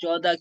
14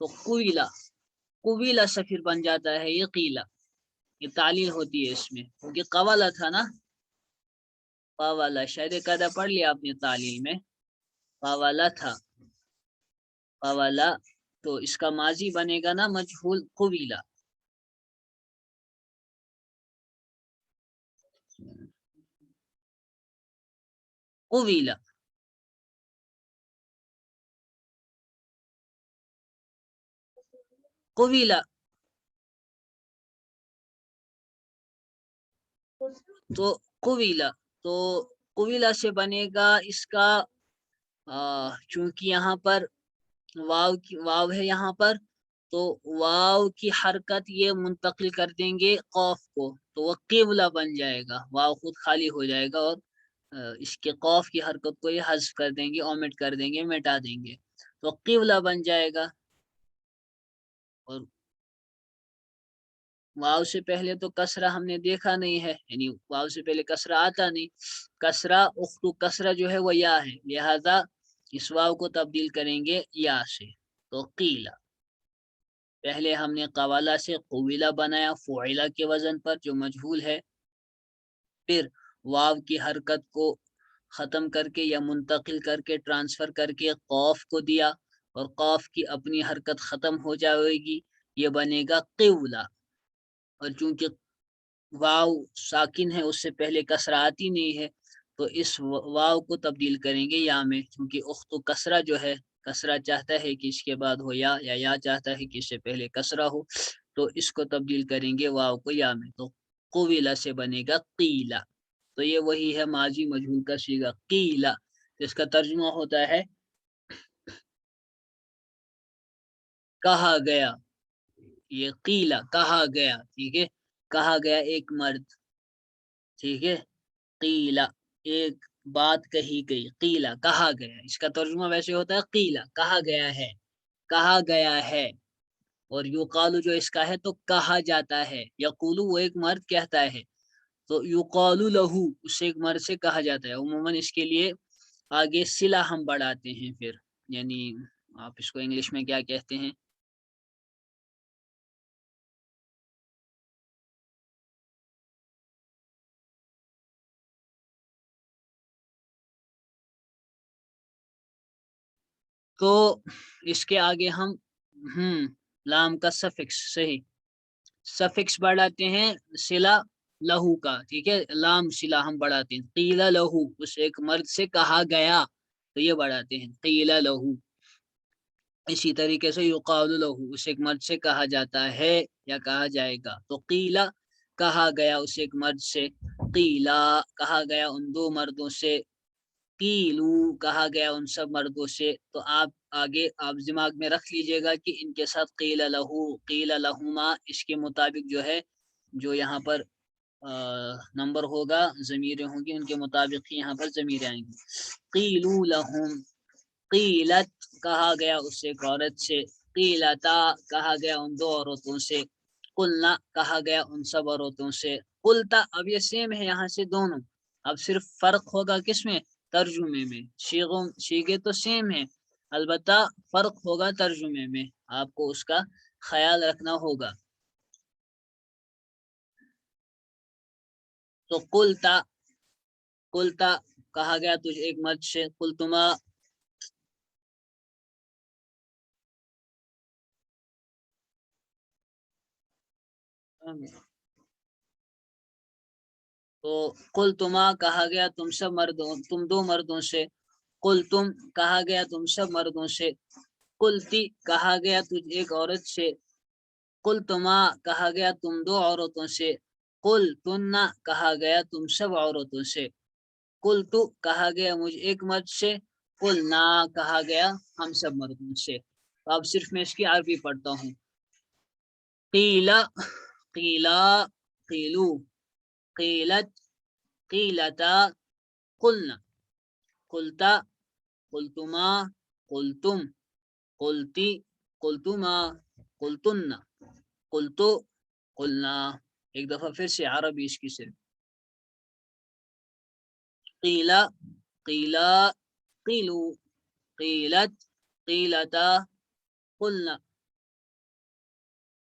تو قویلا، قویلا سے پھر بن جاتا ہے یہ قیلا. یہ تعلیل ہوتی ہے اس میں کیونکہ قوالا تھا نا، قوالا شاید قاعدہ پڑھ لیا آپ نے تعلیل میں، قوالا تھا قوالا، تو اس کا ماضی بنے گا نا مجہول قویلا. قویلا قویلا، تو قویلا، تو قویلا سے بنے گا اس کا چونکہ یہاں پر واو ہے یہاں پر، تو واو کی حرکت یہ منتقل کر دیں گے قوف کو، تو وہ قبلہ بن جائے گا، واو خود خالی ہو جائے گا اور اس کے قوف کی حرکت کو یہ حذف کر دیں گے، اومٹ کر دیں گے، مٹا دیں گے، تو قبلہ بن جائے گا. اور واو سے پہلے تو کسرہ ہم نے دیکھا نہیں ہے، یعنی واو سے پہلے کسرہ آتا نہیں، کسرہ اختو کسرہ جو ہے وہ یا ہے، لہذا اس واو کو تبدیل کریں گے یا سے. تو قیلا، پہلے ہم نے قوالا سے قویلا بنایا فعیلا کے وزن پر جو مجہول ہے، پھر واو کی حرکت کو ختم کر کے یا منتقل کر کے ٹرانسفر کر کے قوف کو دیا، اور قوف کی اپنی حرکت ختم ہو جائے گی، یہ بنے گا قولا. اور چونکہ واو ساکن ہے، اس سے پہلے کسرہ آتی نہیں ہے، تو اس واو کو تبدیل کریں گے یا میں، کیونکہ اختو کسرہ جو ہے، کسرہ چاہتا ہے کہ اس کے بعد ہو یا چاہتا ہے کہ اس سے پہلے کسرہ ہو، تو اس کو تبدیل کریں گے واو کو یا میں، تو قویلا سے بنے گا قیلا. تو یہ وہی ہے ماضی مجہول کا صیغہ قیلا، اس کا ترجمہ ہوتا ہے کہا گیا. یہ قیلا کہا گیا، ٹھیک ہے، کہا گیا ایک مرد، ٹھیک ہے، قیلا ایک بات کہی گئی، قیلا کہا گیا، اس کا ترجمہ ویسے ہوتا ہے قیلا کہا گیا ہے، کہا گیا ہے. اور یقالو جو اس کا ہے تو کہا جاتا ہے، یقولو وہ ایک مرد کہتا ہے، تو یقالو لہو اسے ایک مرد سے کہا جاتا ہے. عموماً اس کے لیے آگے صلہ ہم بڑھاتے ہیں، پھر یعنی آپ اس کو انگلش میں کیا کہتے ہیں، تو اس کے آگے ہم لام کا سفکس، صحیح سفکس بڑھاتے ہیں صلہ لہو کا، ٹھیک ہے، لام صلہ ہم بڑھاتے ہیں، قیلا لہو اس ایک مرد سے کہا گیا، تو یہ بڑھاتے ہیں قیلا لہو. اسی طریقے سے یقال لہو اس ایک مرد سے کہا جاتا ہے یا کہا جائے گا، تو قیلا کہا گیا اس ایک مرد سے، قیلا کہا گیا ان دو مردوں سے، قیلو کہا گیا ان سب مردوں سے. تو آپ آگے آپ دماغ میں رکھ لیجئے گا کہ ان کے ساتھ قیل لہو قیل لہما اس کے مطابق جو ہے، جو یہاں پر نمبر ہوگا ضمیریں ہوں گی ان کے مطابق ہی یہاں پر ضمیریں آئیں گی. قیلو لہم، قیلت کہا گیا اس ایک عورت سے، قیلتا کہا گیا ان دو عورتوں سے، قلنا کہا گیا ان سب عورتوں سے. قلتا اب یہ سیم ہے یہاں سے دونوں، اب صرف فرق ہوگا کس میں، ترجمے میں. شیغے تو سیم ہے، البتہ فرق ہوگا ترجمے میں، آپ کو اس کا خیال رکھنا ہوگا. تو قلتا کہا گیا تجھے ایک مرد سے، قلتما تو قلتما کہا گیا تم سب مردوں، تم دو مردوں سے، قلتم کہا گیا تم سب مردوں سے، قلتی کہا گیا تجھ ایک عورت سے، قلتما کہا گیا تم دو عورتوں سے، قلتن کہا گیا تم سب عورتوں سے، قلتو کہا گیا مجھ ایک مرد سے، قلنا کہا گیا ہم سب مردوں سے. تو اب صرف میں اس کی عربی پڑھتا ہوں. قیلا قیلا قیلو قیلت قیلتا قلنا قلتا قلتما قلتم قلتی قلتما قلتن قلتو قلنا. ایک دفعہ پھر سے عربی اس کی صرف. قیلا قیلا قیلو قیلت قیلتا قلنا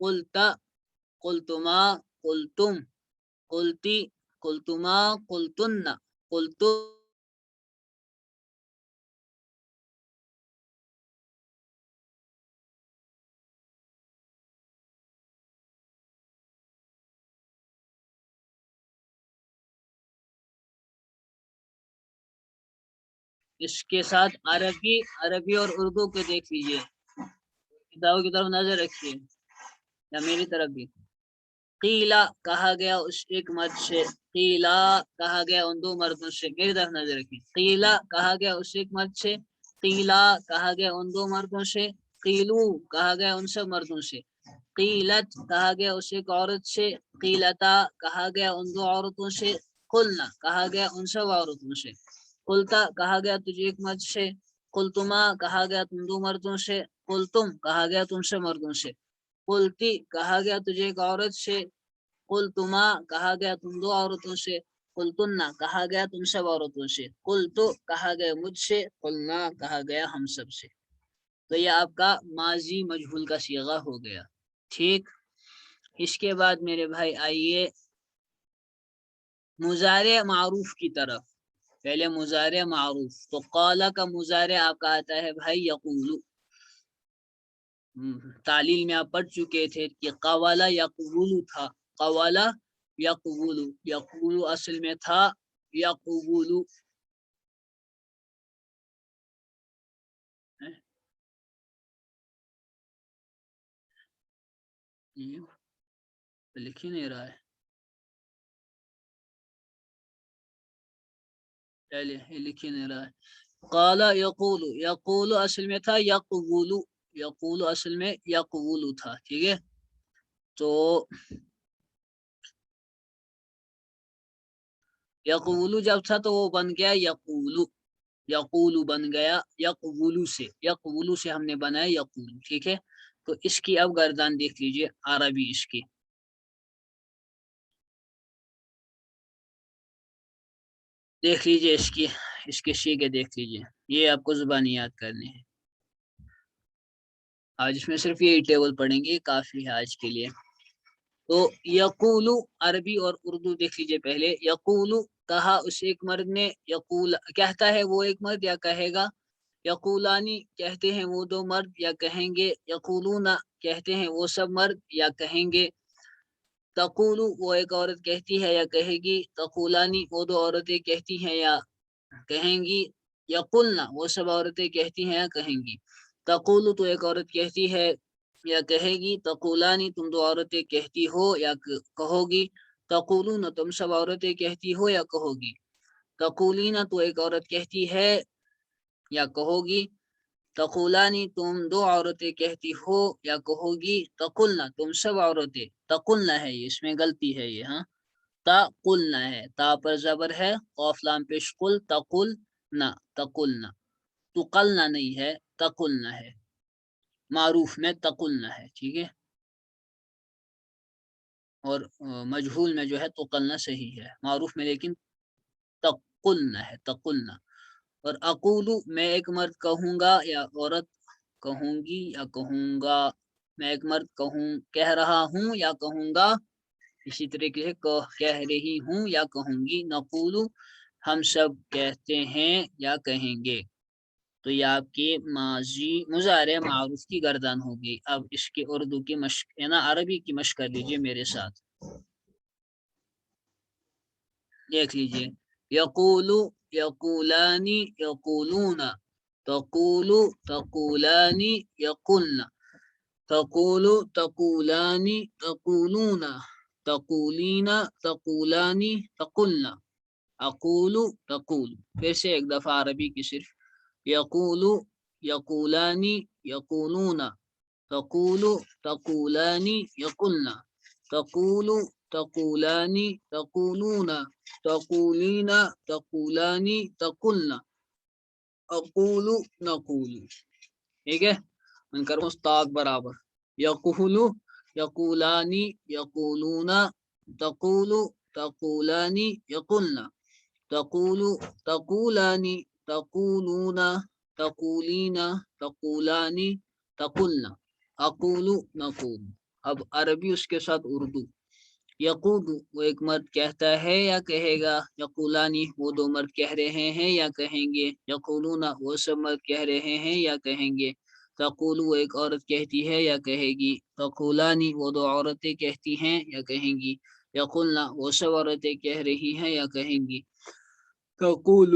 قلت قلتما قلتم قلتی قلتما قلتن قلت اس کے ساتھ عربی عربی اور اردو کے دیکھ لیجیے، کتابوں کی طرف نظر رکھیے یا میری طرف بھی. قیلا کہا گیا اس ایک مرد سے، قیلا کہا گیا ان دو مردوں سے، میری طرف نظر رکھیے. قیلا کہا گیا اس ایک مرد سے، قیلا کہا گیا ان دو مردوں سے، قیلو کہا گیا ان سب مردوں سے، قیلت کہا گیا اس ایک عورت سے، قیلتا کہا گیا ان دو عورتوں سے، قلنا کہا گیا ان سب عورتوں سے، قلتا کہا گیا تجھے ایک مرد سے، قلتما کہا گیا تم دو مردوں سے، قلتم کہا گیا تم سے مردوں سے، قلتی کہا گیا تجھے ایک عورت سے، قلتما کہا گیا تم دو عورتوں سے، قلتن کہا گیا تم سب عورتوں سے، قلتو کہا گیا مجھ سے، قلنا کہا گیا ہم سب سے. تو یہ آپ کا ماضی مجہول کا صیغہ ہو گیا. ٹھیک، اس کے بعد میرے بھائی آئیے مضارع معروف کی طرف. پہلے مضارع معروف، تو قالا کا مضارع آپ کا آتا ہے بھائی یقولو. تعلیل میں آپ پڑھ چکے تھے کہ قوالا یقولو تھا، قوالا یقولو، یقولو اصل میں تھا یقولو. لکھ ہی نہیں رہا ہے، چلیے یہ لکھ ہی نہیں رہا ہے. قالا یقولو، یقولو اصل میں تھا یقولو، یقولو اصل میں یقولو تھا. ٹھیک ہے، تو یقولو جب تھا تو وہ بن گیا یقولو، یقولو بن گیا یقولو سے، یقولو سے ہم نے بنایا یقولو. ٹھیک ہے، تو اس کی اب گردان دیکھ لیجئے عربی، اس کی دیکھ لیجئے، اس کے شیگے دیکھ لیجئے. یہ آپ کو زبانی یاد کرنے ہیں. آج اس میں صرف یہ ٹیبل پڑھیں گے، کافی ہے آج کے لیے. تو یقولو عربی اور اردو دیکھ لیجئے. پہلے یقولو کہا اس ایک مرد نے، یقول کہتا ہے وہ ایک مرد یا کہے گا، یقولانی کہتے ہیں وہ دو مرد یا کہیں گے، یقولون کہتے ہیں وہ سب مرد یا کہیں گے، تقولو وہ ایک عورت کہتی ہے یا کہے گی، تقولانی وہ دو عورتیں کہتی ہیں یا کہیں گی، یقولنا وہ سب عورتیں کہتی ہیں یا کہیں گی، تقولو تو ایک عورت کہتی ہے یا کہے گی، تقولانی تم دو عورتیں کہتی ہو یا کہو گی، تقولون تم سب عورتیں کہتی ہو یا کہو گی، تقولینا تو ایک عورت کہتی ہے یا کہو گی، تقولانی تم دو عورتیں کہتی ہو یا کہو گی، تقلنا تم سب عورتیں، تقلنا ہے یہ، اس میں غلطی ہے یہ، ہاں تقلنا ہے، تا پر زبر ہے، قاف لام پیش قل، تقلنا تقلنا، تقلنا نہیں ہے تقلنا ہے، معروف میں تقلنا ہے. ٹھیک ہے، اور مجہول میں جو ہے تقلنا صحیح ہے، معروف میں لیکن تقلنا ہے تقلنا. اور اقولو میں ایک مرد کہوں گا یا عورت کہوں گی یا کہوں گا، میں ایک مرد کہہ رہا ہوں یا کہوں گا، اسی طریقے سے کہہ رہی ہوں یا کہوں گی، نقولو ہم سب کہتے ہیں یا کہیں گے. تو یہ آپ کے ماضی مضارع معروف کی گردان ہوگی. اب اس کے اردو کی مشق نا عربی کی مشق کر لیجیے میرے ساتھ. دیکھ لیجیے، یقولو یقولانی یقولون، تقولو تقولانی یقولنا، تقولو تقولانی تقولون، تقولینا تقولانی تقلنا، اقولو تقول. پھر سے ایک دفعہ عربی کی صرف، یقولو یقولانی یقولون، تقولو تقولانی یقلنا، تقولو تقولانی تقولون، تقولینا تقولانی تقلنا، اقولو نقولو. ٹھیک ہے، من کرو استاد برابر، یقولو یقولانی یقولون، تقولو تقولانی یقلنا، تقولو تقولانی تقولون، تقولینا تقولانی تقلنا، اقولو نقول. اب عربی اس کے ساتھ اردو. یقول وہ ایک مرد کہتا ہے یا کہے گا. یقولانی وہ دو مرد کہہ رہے ہیں یا کہیں گے. یقولون وہ سب مرد کہہ رہے ہیں یا کہیں گے. تقول وہ ایک عورت کہتی ہے یا کہے گی. تقولانی وہ دو عورتیں کہتی ہیں یا کہیں گی. یقولنا وہ سب عورتیں کہہ رہی ہیں یا کہیں گی. تقول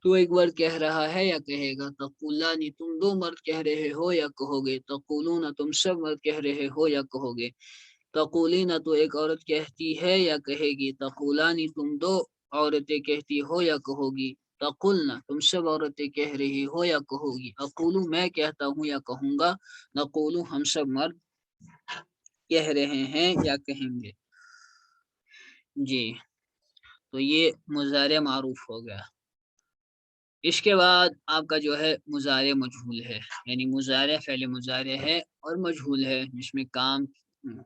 تو ایک مرد کہہ رہا ہے یا کہے گا. تقولانی تم دو مرد کہہ رہے ہو یا کہو گے. تقولون تم سب مرد کہہ رہے ہو یا کہو گے. تقولین تو ایک عورت کہتی ہے یا کہے گی. تقولانی تم دو عورتیں کہتی ہو یا کہو گی. تقولنا تم سب عورتیں کہہ رہی ہو یا کہو گی. اقولو میں کہتا ہوں یا کہوں گا. نقولو ہم سب مرد کہہ رہے ہیں یا کہیں گے. جی تو یہ مضارع معروف ہو گیا. اس کے بعد آپ کا جو ہے مضارع مجہول ہے. یعنی مضارع فعل مضارع ہے اور مجہول ہے جس میں کام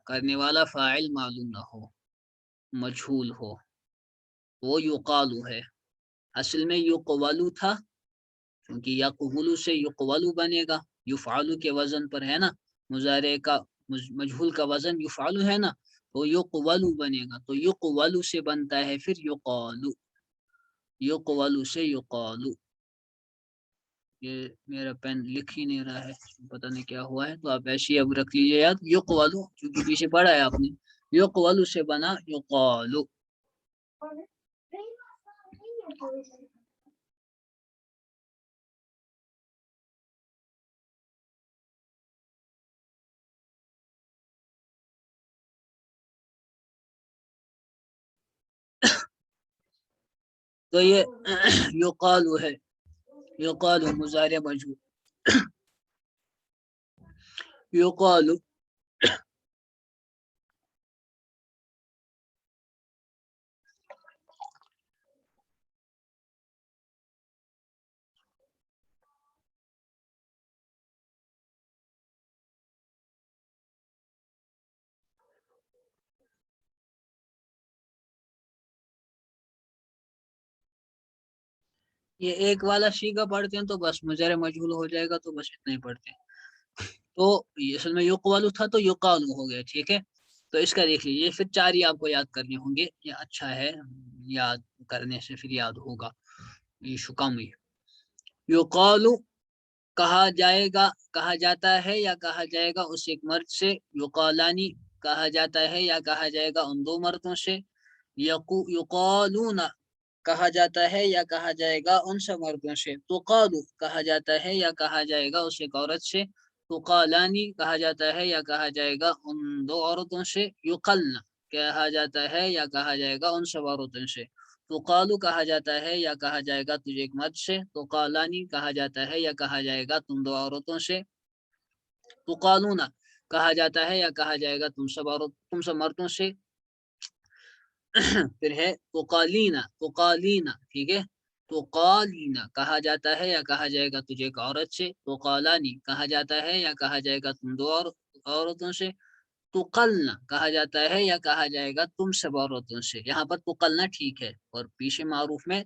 کرنے والا فاعل معلوم نہ ہو، مجہول ہو. وہ یقالو ہے. اصل میں یقولو تھا کیونکہ یقولو سے یقولو بنے گا. یفعلو کے وزن پر ہے نا. مضارع کا مجہول کا وزن یفعلو ہے نا، تو یقولو بنے گا. تو یقولو سے بنتا ہے پھر یقالو. یقولو سے یقالو. یہ میرا پین لکھ ہی نہیں رہا ہے، پتہ نہیں کیا ہوا ہے. تو آپ ایسے ہی اب رکھ لیجیے یاد. یقولو کیونکہ پیچھے پڑھا ہے آپ نے. یقولو سے بنا یقالو. تو یہ یقالو ہے. یقالو مضارع مجہول. یقالو یہ ایک والا سیگا پڑھتے ہیں تو بس مضارع مجہول ہو جائے گا، تو بس اتنا ہی پڑھتے ہیں. تو اصل میں یقالو تھا تو یقالو ہو گیا. ٹھیک ہے، تو اس کا دیکھ لیجیے. پھر چار ہی آپ کو یاد کرنے ہوں گے. یہ اچھا ہے، یاد کرنے سے پھر یاد ہوگا. یہ شکام یقالو کہا جائے گا، کہا جاتا ہے یا کہا جائے گا اس ایک مرد سے. یقالانی کہا جاتا ہے یا کہا جائے گا ان دو مردوں سے. یقالون کہا جاتا ہے یا کہا جائے گا ان سے مردوں سے. تقالو کہا جاتا ہے یا کہا جائے گا اس ایک عورت سے. تقالانی کہا جاتا ہے یا کہا جائے گا ان دو عورتوں سے. یقلن کہا جاتا ہے یا کہا جائے گا ان سب عورتوں سے. تقالو کہا جاتا ہے یا کہا جائے گا تجھے ایک مرد سے. تقالانی کہا جاتا ہے یا کہا جائے گا تم دو عورتوں سے. تقالون کہا جاتا ہے یا کہا جائے گا تم سب مردوں سے. پھر ہے تقالینا. تقالینا ٹھیک ہے. تقالینا کہا جاتا ہے یا کہا جائے گا تجھے ایک عورت سے. تقالانی کہا جاتا ہے یا کہا جائے گا تم دو عورتوں سے. تقلنا کہا جاتا ہے یا کہا جائے گا تم سب عورتوں سے. یہاں پر تقلنا ٹھیک ہے، اور پیچھے معروف میں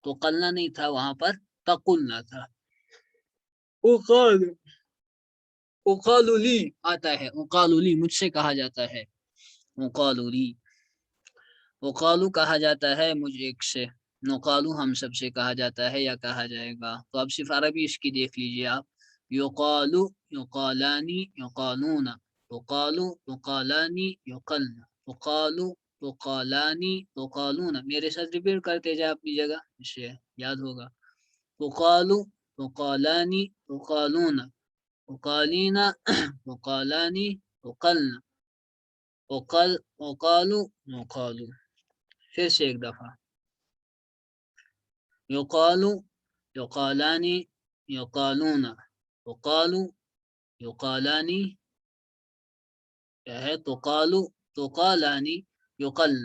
تقلنا نہیں تھا، وہاں پر تقلنا تھا. اقالو لی آتا ہے. اقالو لی مجھ سے کہا جاتا ہے. اقالو لی. وقالو کہا جاتا ہے مجھ ایک سے. نقالو ہم سب سے کہا جاتا ہے یا کہا جائے گا. تو اب صرف عربی اس کی دیکھ لیجیے آپ. یقالو، یقالانی، یقالون. تقالو، تقالانی، یقلن. تقالو، تقالانی، تقالون. میرے ساتھ ریپیٹ کرتے جائے اپنی جگہ، اسے یاد ہوگا. تقالو، تقالانی، تقالون. تقالینا، تقالانی، تقلن. وقالو، وقالو. پھر سے ایک دفعہ. یقالو، یقالانی، یقالون. تقالو، یقالانی کیا ہے. تقالو، تقالانی، یقلن.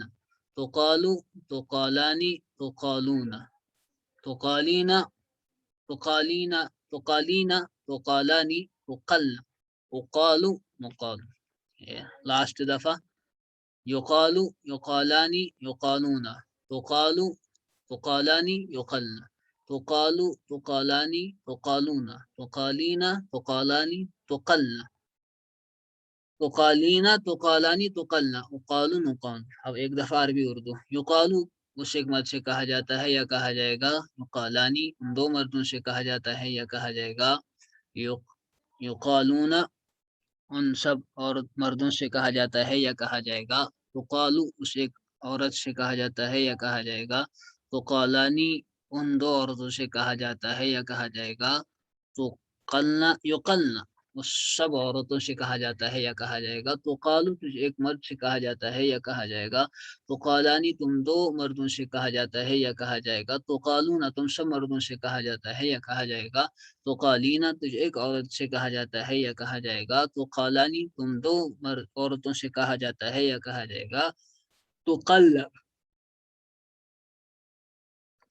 تقالو، تقالانی، تقالون. تقالینا، تقالینا، تقالینا، تقالانی، تقلن. وقالو، وقالو. لاسٹ دفعہ. یقالو، یقالانی، یقالون. تقالو، تقالانی، یقلن. تقالو، تقالانی، تقالون. تقالینا، تقالانی، تقلن. تقالینا تقالانی تقلنا اقالو نقان. اب ایک دفعہ عربی اردو. یقالو اس ایک مرد سے کہا جاتا ہے یا کہا جائے گا. یقالانی ان دو مردوں سے کہا جاتا ہے یا کہا جائے گا. یقالون ان سب عورت مردوں سے کہا جاتا ہے یا کہا جائے گا. تقالو اس ایک عورت سے کہا جاتا ہے یا کہا جائے گا. تقالانی ان دو عورتوں سے کہا جاتا ہے یا کہا جائے گا. تو قلنا یقلنا اس سب عورتوں سے کہا جاتا ہے یا کہا جائے گا. تو قالو ایک مرد سے کہا جاتا ہے یا کہا جائے گا. تو قالانی تم دو مردوں سے کہا جاتا ہے یا کہا جائے گا. تو قالونا تم سب مردوں سے کہا جاتا ہے یا کہا جائے گا. تو قالینا ایک عورت سے کہا جاتا ہے یا کہا جائے گا. تو قالانی تم دو عورتوں سے کہا جاتا ہے یا کہا جائے گا. تو قل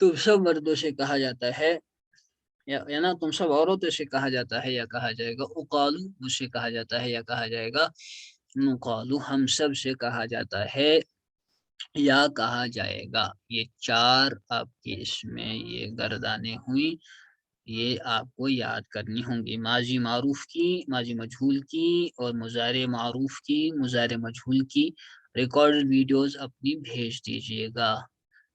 تم سب مردوں سے کہا جاتا ہے یا نا تم سب عورتوں سے کہا جاتا ہے یا کہا جائے گا. اقالو مجھ سے کہا جاتا ہے یا کہا جائے گا. نقالو ہم سب سے کہا جاتا ہے یا کہا جائے گا. یہ چار آپ کی اس میں یہ گردانیں ہوئی. یہ آپ کو یاد کرنی ہوں گی. ماضی معروف کی، ماضی مجہول کی، اور مضارع معروف کی، مضارع مجہول کی ریکارڈڈ ویڈیوز اپنی بھیج دیجیے گا.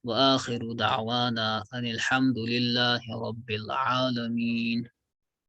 وآخر دعوانا ان الحمد للہ رب العالمین.